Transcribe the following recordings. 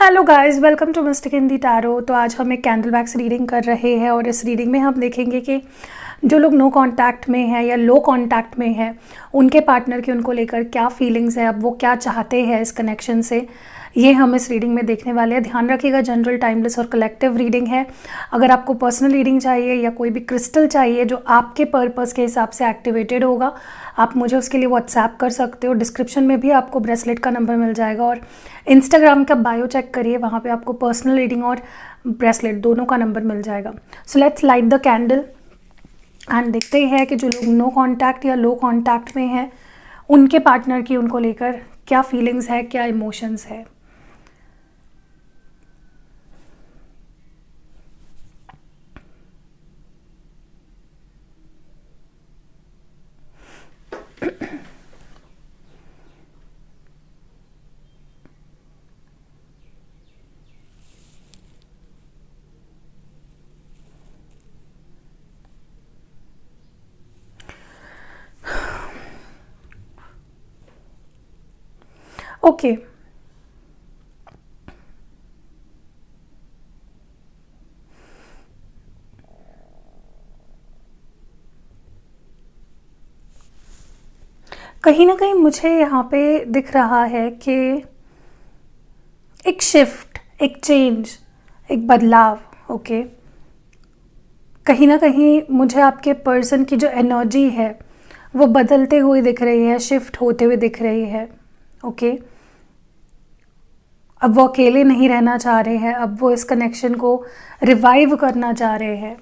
Hello guys, welcome to Mystic Hindi Tarot. तो आज हम एक कैंडल वैक्स रीडिंग कर रहे हैं और इस रीडिंग में हम देखेंगे कि जो लोग नो कांटेक्ट में है या लो कांटेक्ट में है, उनके पार्टनर की उनको लेकर क्या फीलिंग्स है, अब वो क्या चाहते हैं इस कनेक्शन से, ये हम इस रीडिंग में देखने वाले हैं। ध्यान रखिएगा, जनरल, टाइमलेस और कलेक्टिव रीडिंग है। अगर आपको पर्सनल रीडिंग चाहिए या कोई भी क्रिस्टल चाहिए जो आपके पर्पज़ के हिसाब से एक्टिवेटेड होगा, आप मुझे उसके लिए व्हाट्सएप कर सकते हो। डिस्क्रिप्शन में भी आपको ब्रेसलेट का नंबर मिल जाएगा और इंस्टाग्राम का बायो चेक करिए, वहाँ पे आपको पर्सनल रीडिंग और ब्रेसलेट दोनों का नंबर मिल जाएगा। So let's light the candle and देखते हैं कि जो लोग नो कांटेक्ट या लो कांटेक्ट में हैं, उनके पार्टनर की उनको लेकर क्या फीलिंग्स है, क्या इमोशंस है। ओके, कहीं ना कहीं मुझे यहाँ पे दिख रहा है कि एक शिफ्ट, एक चेंज, एक बदलाव। ओके, कहीं ना कहीं मुझे आपके पर्सन की जो एनर्जी है वो बदलते हुए दिख रही है, शिफ्ट होते हुए दिख रही है। ओके, अब वो अकेले नहीं रहना चाह रहे हैं, अब वो इस कनेक्शन को रिवाइव करना चाह रहे हैं।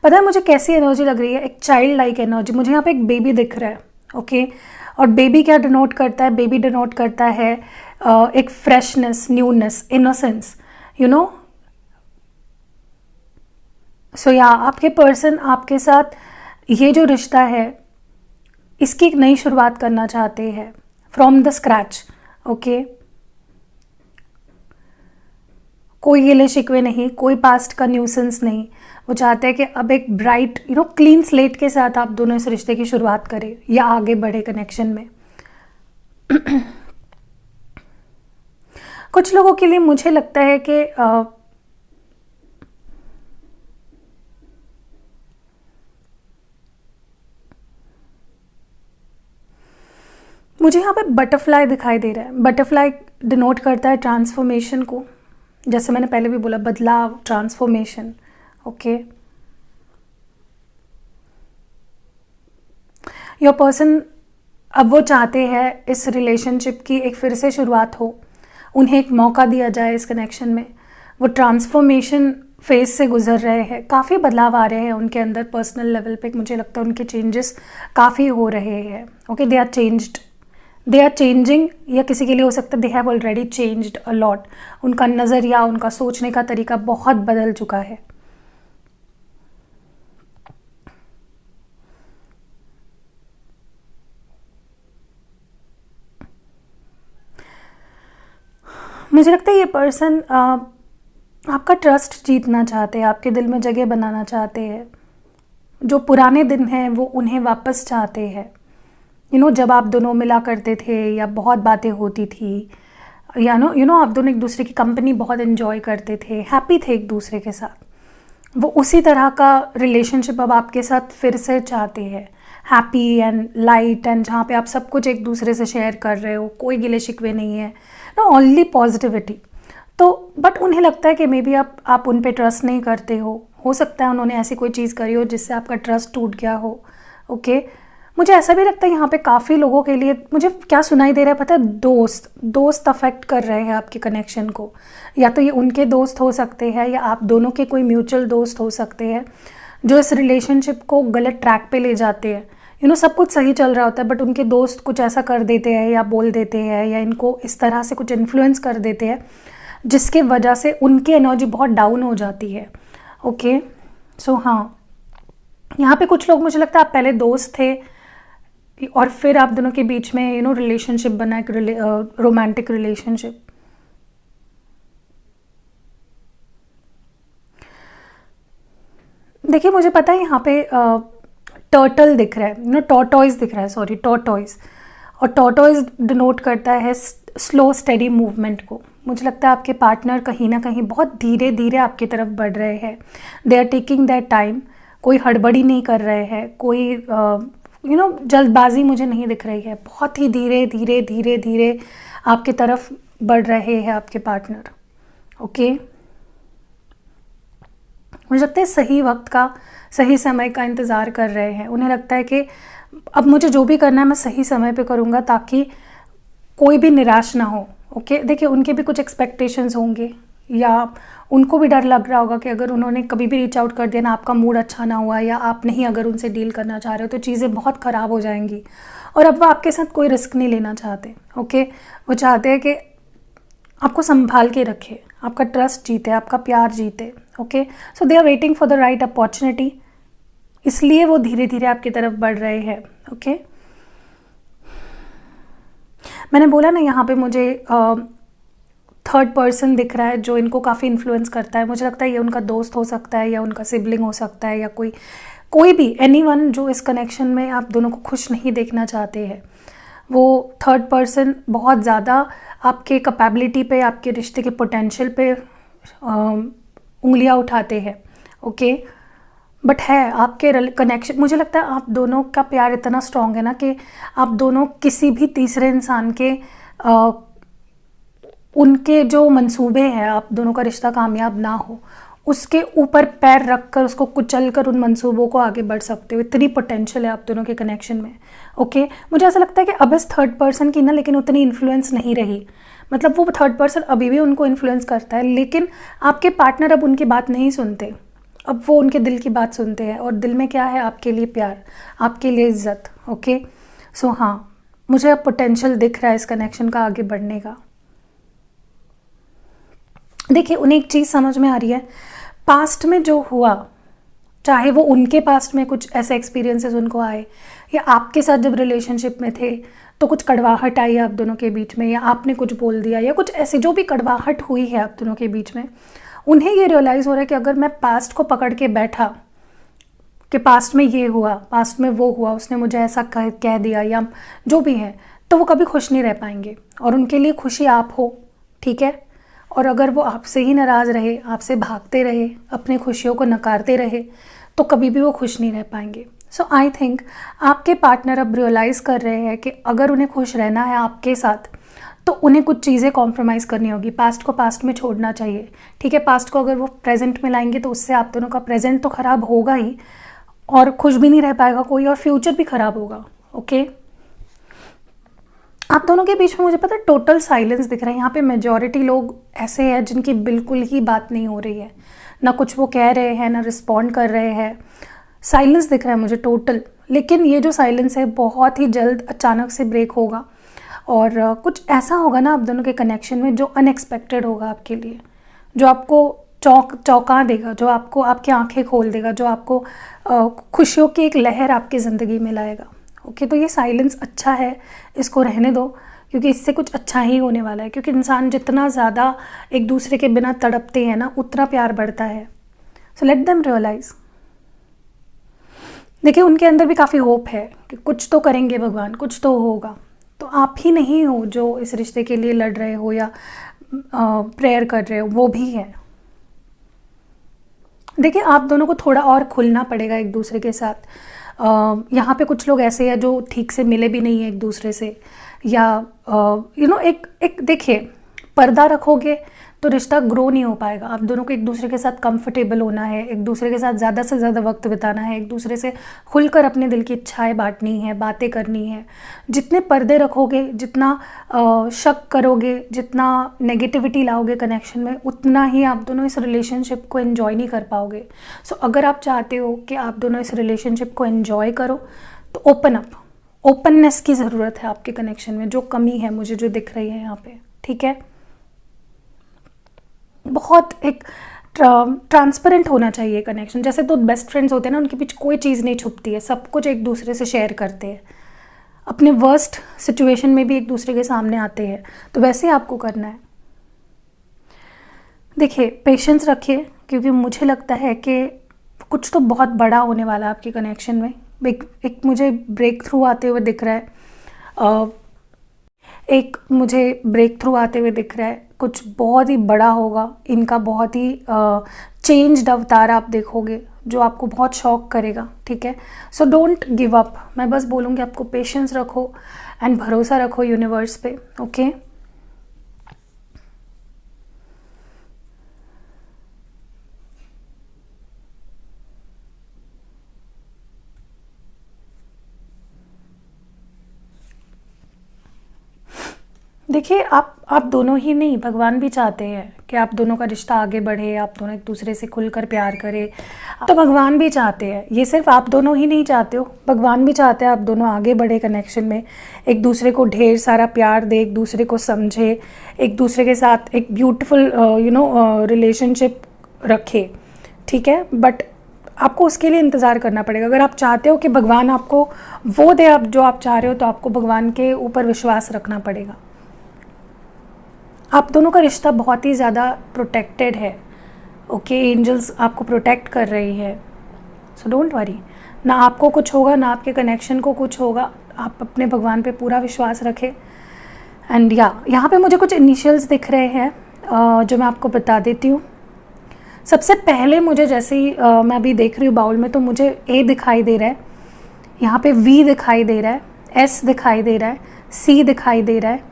पता है मुझे कैसी एनर्जी लग रही है? एक चाइल्ड लाइक एनर्जी। मुझे यहाँ पे एक बेबी दिख रहा है। ओके, और बेबी क्या डिनोट करता है? बेबी डिनोट करता है एक freshness, newness, innocence, you know. So या आपके पर्सन आपके साथ ये जो रिश्ता है इसकी एक नई शुरुआत करना चाहते हैं फ्रॉम द स्क्रैच। ओके, कोई गिले शिकवे नहीं, कोई पास्ट का न्यूसेंस नहीं। वो चाहते हैं कि अब एक ब्राइट क्लीन स्लेट के साथ आप दोनों इस रिश्ते की शुरुआत करें या आगे बढ़े कनेक्शन में। कुछ लोगों के लिए मुझे लगता है कि मुझे यहाँ पे बटरफ्लाई दिखाई दे रहा है। बटरफ्लाई डिनोट करता है ट्रांसफॉर्मेशन को, जैसे मैंने पहले भी बोला, बदलाव, ट्रांसफॉर्मेशन। ओके, योर पर्सन अब वो चाहते हैं इस रिलेशनशिप की एक फिर से शुरुआत हो, उन्हें एक मौका दिया जाए इस कनेक्शन में। वो ट्रांसफॉर्मेशन फेज से गुजर रहे हैं, काफ़ी बदलाव आ रहे हैं उनके अंदर पर्सनल लेवल पे। मुझे लगता है उनके चेंजेस काफ़ी हो रहे हैं। Okay, they are changed, they are changing, या किसी के लिए हो सकता है they have already changed a lot. उनका नज़रिया, उनका सोचने का तरीका बहुत बदल चुका है। मुझे लगता है ये पर्सन आपका ट्रस्ट जीतना चाहते हैं, आपके दिल में जगह बनाना चाहते हैं। जो पुराने दिन हैं वो उन्हें वापस चाहते हैं। जब आप दोनों मिला करते थे या बहुत बातें होती थी, या आप दोनों एक दूसरे की कंपनी बहुत एंजॉय करते थे, हैप्पी थे एक दूसरे के साथ, वो उसी तरह का रिलेशनशिप अब आपके साथ फिर से चाहते हैं। हैप्पी एंड लाइट, एंड जहाँ पे आप सब कुछ एक दूसरे से शेयर कर रहे हो, कोई गिले शिकवे नहीं है, ओनली पॉजिटिविटी। तो बट उन्हें लगता है कि मे बी आप उन पे ट्रस्ट नहीं करते हो सकता है उन्होंने ऐसी कोई चीज़ करी हो जिससे आपका ट्रस्ट टूट गया हो। ओके, मुझे ऐसा भी लगता है यहाँ पे काफ़ी लोगों के लिए, मुझे क्या सुनाई दे रहा है पता है, दोस्त अफेक्ट कर रहे हैं आपके कनेक्शन को। या तो ये उनके दोस्त हो सकते हैं या आप दोनों के कोई म्यूचुअल दोस्त हो सकते हैं जो इस रिलेशनशिप को गलत ट्रैक पे ले जाते हैं। सब कुछ सही चल रहा होता है बट उनके दोस्त कुछ ऐसा कर देते हैं या बोल देते हैं या इनको इस तरह से कुछ इन्फ्लुएंस कर देते हैं जिसके वजह से उनकी एनर्जी बहुत डाउन हो जाती है। ओके, सो हाँ, यहाँ पे कुछ लोग, मुझे लगता है आप पहले दोस्त थे और फिर आप दोनों के बीच में रिलेशनशिप बना, एक रोमांटिक रिलेशनशिप। देखिए मुझे पता है यहाँ पे टर्टल दिख रहा है, टॉर्टॉइज दिख रहा है, सॉरी, टॉर्टॉइज। और टॉर्टॉइज डिनोट करता है स्लो स्टेडी मूवमेंट को। मुझे लगता है आपके पार्टनर कहीं ना कहीं बहुत धीरे धीरे आपकी तरफ बढ़ रहे हैं। They are taking that time, कोई हड़बड़ी नहीं कर रहे हैं, कोई जल्दबाजी मुझे नहीं दिख रही है। बहुत ही धीरे धीरे धीरे धीरे आपकी तरफ बढ़ रहे हैं आपके पार्टनर। ओके, मुझे लगता है सही वक्त का, सही समय का इंतज़ार कर रहे हैं। उन्हें लगता है कि अब मुझे जो भी करना है मैं सही समय पे करूँगा ताकि कोई भी निराश ना हो। ओके, देखिए उनके भी कुछ एक्सपेक्टेशंस होंगे, या उनको भी डर लग रहा होगा कि अगर उन्होंने कभी भी रीच आउट कर दिया ना, आपका मूड अच्छा ना हुआ, या आप नहीं अगर उनसे डील करना चाह रहे हो तो चीज़ें बहुत ख़राब हो जाएंगी। और अब वो आपके साथ कोई रिस्क नहीं लेना चाहते। ओके, वो चाहते हैं कि आपको संभाल के रखे, आपका ट्रस्ट जीते, आपका प्यार जीते। Okay, so they are waiting for the right opportunity, इसलिए वो धीरे धीरे आपकी तरफ बढ़ रहे हैं। ओके, मैंने बोला ना यहाँ पे मुझे थर्ड पर्सन दिख रहा है जो इनको काफ़ी इन्फ्लुएंस करता है। मुझे लगता है ये उनका दोस्त हो सकता है, या उनका सिबलिंग हो सकता है, या कोई भी एनीवन जो इस कनेक्शन में आप दोनों को खुश नहीं देखना चाहते हैं। वो थर्ड पर्सन बहुत ज़्यादा आपके कैपेबिलिटी पे, आपके रिश्ते के पोटेंशियल पे उंगलियां उठाते हैं। ओके, बट है आपके कनेक्शन, मुझे लगता है आप दोनों का प्यार इतना स्ट्रॉन्ग है ना कि आप दोनों किसी भी तीसरे इंसान के उनके जो मंसूबे हैं, आप दोनों का रिश्ता कामयाब ना हो, उसके ऊपर पैर रख कर, उसको कुचल कर उन मंसूबों को आगे बढ़ सकते हो। इतनी पोटेंशियल है आप दोनों के कनेक्शन में। ओके, मुझे ऐसा लगता है कि अब इस थर्ड पर्सन की ना लेकिन उतनी इन्फ्लुएंस नहीं रही। मतलब वो थर्ड पर्सन अभी भी उनको इन्फ्लुएंस करता है, लेकिन आपके पार्टनर अब उनकी बात नहीं सुनते। अब वो उनके दिल की बात सुनते हैं, और दिल में क्या है, आपके लिए प्यार, आपके लिए इज्जत। ओके, सो हाँ, मुझे अब पोटेंशियल दिख रहा है इस कनेक्शन का आगे बढ़ने का। देखिए उन्हें एक चीज़ समझ में आ रही है, पास्ट में जो हुआ, चाहे वो उनके पास्ट में कुछ ऐसे एक्सपीरियंसेस उनको आए, या आपके साथ जब रिलेशनशिप में थे तो कुछ कड़वाहट आई आप दोनों के बीच में, या आपने कुछ बोल दिया, या कुछ ऐसी जो भी कड़वाहट हुई है आप दोनों के बीच में, उन्हें ये रियलाइज़ हो रहा है कि अगर मैं पास्ट को पकड़ के बैठा कि पास्ट में ये हुआ, पास्ट में वो हुआ, उसने मुझे ऐसा कह दिया, या जो भी है, तो वो कभी खुश नहीं रह पाएंगे। और उनके लिए खुशी आप हो, ठीक है। और अगर वो आपसे ही नाराज़ रहे, आपसे भागते रहे, अपनी खुशियों को नकारते रहे, तो कभी भी वो खुश नहीं रह पाएंगे। सो आई थिंक आपके पार्टनर अब रियलाइज़ कर रहे हैं कि अगर उन्हें खुश रहना है आपके साथ, तो उन्हें कुछ चीज़ें कॉम्प्रोमाइज़ करनी होगी। पास्ट को पास्ट में छोड़ना चाहिए, ठीक है। पास्ट को अगर वो प्रेजेंट में लाएंगे तो उससे आप दोनों का प्रेजेंट तो ख़राब होगा ही, और खुश भी नहीं रह पाएगा कोई, और फ्यूचर भी ख़राब होगा। ओके, आप दोनों के बीच में मुझे पता है टोटल साइलेंस दिख रहा है। यहाँ पे मेजॉरिटी लोग ऐसे हैं जिनकी बिल्कुल ही बात नहीं हो रही है, ना कुछ वो कह रहे हैं, ना रिस्पॉन्ड कर रहे हैं। साइलेंस दिख रहा है मुझे टोटल। लेकिन ये जो साइलेंस है बहुत ही जल्द अचानक से ब्रेक होगा, और कुछ ऐसा होगा ना आप दोनों के कनेक्शन में जो अनएक्सपेक्टेड होगा आपके लिए, जो आपको चौंका देगा, जो आपको आपकी आंखें खोल देगा, जो आपको खुशियों की एक लहर आपकी ज़िंदगी में लाएगा। ओके, तो ये साइलेंस अच्छा है, इसको रहने दो, क्योंकि इससे कुछ अच्छा ही होने वाला है। क्योंकि इंसान जितना ज़्यादा एक दूसरे के बिना तड़पते हैं ना, उतना प्यार बढ़ता है। So let them realise. देखिए उनके अंदर भी काफ़ी होप है कि कुछ तो करेंगे भगवान, कुछ तो होगा। तो आप ही नहीं हो जो इस रिश्ते के लिए लड़ रहे हो या प्रेयर कर रहे हो, वो भी है। देखिए आप दोनों को थोड़ा और खुलना पड़ेगा एक दूसरे के साथ। यहाँ पे कुछ लोग ऐसे हैं जो ठीक से मिले भी नहीं है एक दूसरे से, या एक देखिए, पर्दा रखोगे तो रिश्ता ग्रो नहीं हो पाएगा। आप दोनों को एक दूसरे के साथ कंफर्टेबल होना है, एक दूसरे के साथ ज़्यादा से ज़्यादा वक्त बिताना है, एक दूसरे से खुलकर अपने दिल की इच्छाएं बांटनी है, बातें करनी है। जितने पर्दे रखोगे, जितना शक करोगे, जितना नेगेटिविटी लाओगे कनेक्शन में, उतना ही आप दोनों इस रिलेशनशिप को एंजॉय नहीं कर पाओगे। सो अगर आप चाहते हो कि आप दोनों इस रिलेशनशिप को एंजॉय करो, तो ओपन अप, ओपननेस की ज़रूरत है आपके कनेक्शन में। जो कमी है मुझे जो दिख रही है यहाँ पे, ठीक है, बहुत एक ट्रांसपेरेंट होना चाहिए कनेक्शन। जैसे दो बेस्ट फ्रेंड्स होते हैं ना, उनके बीच कोई चीज़ नहीं छुपती है, सब कुछ एक दूसरे से शेयर करते हैं, अपने वर्स्ट सिचुएशन में भी एक दूसरे के सामने आते हैं। तो वैसे ही आपको करना है। देखिए पेशेंस रखिए, क्योंकि मुझे लगता है कि कुछ तो बहुत बड़ा होने वाला है आपके कनेक्शन में। एक मुझे ब्रेक थ्रू आते हुए दिख रहा है, एक मुझे ब्रेक थ्रू आते हुए दिख रहा है। कुछ बहुत ही बड़ा होगा, इनका बहुत ही चेंज्ड अवतार आप देखोगे जो आपको बहुत शॉक करेगा, ठीक है। सो डोंट गिव अप, मैं बस बोलूँगी आपको पेशेंस रखो एंड भरोसा रखो यूनिवर्स पे, ओके। देखिए आप दोनों ही नहीं, भगवान भी चाहते हैं कि आप दोनों का रिश्ता आगे बढ़े, आप दोनों एक दूसरे से खुलकर प्यार करें, तो भगवान भी चाहते हैं। ये सिर्फ आप दोनों ही नहीं चाहते हो, भगवान भी चाहते हैं आप दोनों आगे बढ़े कनेक्शन में, एक दूसरे को ढेर सारा प्यार दे, एक दूसरे को समझे, एक दूसरे के साथ एक ब्यूटीफुल रिलेशनशिप रखे, ठीक है। बट आपको उसके लिए इंतज़ार करना पड़ेगा। अगर आप चाहते हो कि भगवान आपको वो दे आप जो आप चाह रहे हो, तो आपको भगवान के ऊपर विश्वास रखना पड़ेगा। आप दोनों का रिश्ता बहुत ही ज़्यादा प्रोटेक्टेड है, ओके। एंजल्स आपको प्रोटेक्ट कर रही है, सो डोंट वरी। ना आपको कुछ होगा, ना आपके कनेक्शन को कुछ होगा। आप अपने भगवान पे पूरा विश्वास रखें। एंड यहाँ पे मुझे कुछ इनिशियल्स दिख रहे हैं जो मैं आपको बता देती हूँ। सबसे पहले मुझे जैसे ही मैं अभी देख रही हूँ बाउल में, तो मुझे ए दिखाई दे रहा है, यहाँ पे वी दिखाई दे रहा है, एस दिखाई दे रहा है, सी दिखाई दे रहा है,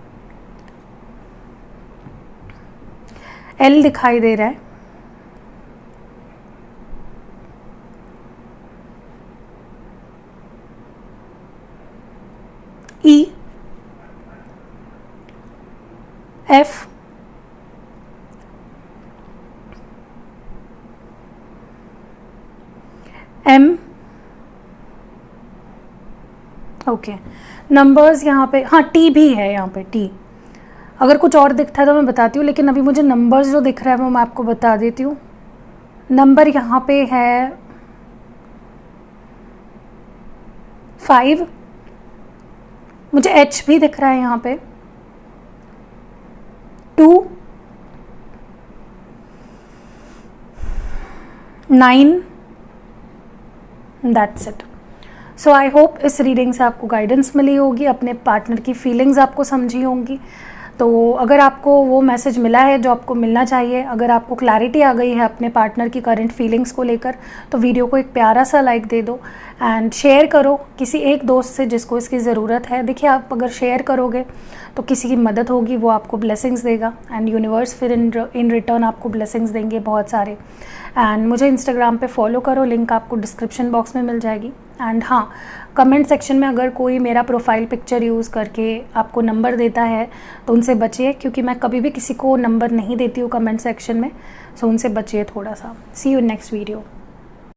एल दिखाई दे रहा है, ई, एफ, एम, ओके। नंबर्स यहाँ पे, हाँ टी भी है यहाँ पे, टी। अगर कुछ और दिखता है तो मैं बताती हूँ, लेकिन अभी मुझे नंबर्स जो दिख रहा है वो मैं आपको बता देती हूँ। नंबर यहाँ पे है 5, मुझे एच भी दिख रहा है यहाँ पे, 2, 9, that's it. So I hope इस रीडिंग से आपको गाइडेंस मिली होगी, अपने पार्टनर की फीलिंग्स आपको समझी होंगी। तो अगर आपको वो मैसेज मिला है जो आपको मिलना चाहिए, अगर आपको क्लैरिटी आ गई है अपने पार्टनर की करंट फीलिंग्स को लेकर, तो वीडियो को एक प्यारा सा लाइक दे दो एंड शेयर करो किसी एक दोस्त से जिसको इसकी ज़रूरत है। देखिए, आप अगर शेयर करोगे तो किसी की मदद होगी, वो आपको ब्लेसिंग्स देगा एंड यूनिवर्स फिर इन रिटर्न आपको ब्लेसिंग्स देंगे बहुत सारे। एंड मुझे इंस्टाग्राम पे फॉलो करो, लिंक आपको डिस्क्रिप्शन बॉक्स में मिल जाएगी। एंड हाँ, कमेंट सेक्शन में अगर कोई मेरा प्रोफाइल पिक्चर यूज़ करके आपको नंबर देता है तो उनसे बचिए, क्योंकि मैं कभी भी किसी को नंबर नहीं देती हूँ कमेंट सेक्शन में, सो उनसे बचिए थोड़ा सा। सी यू नेक्स्ट वीडियो।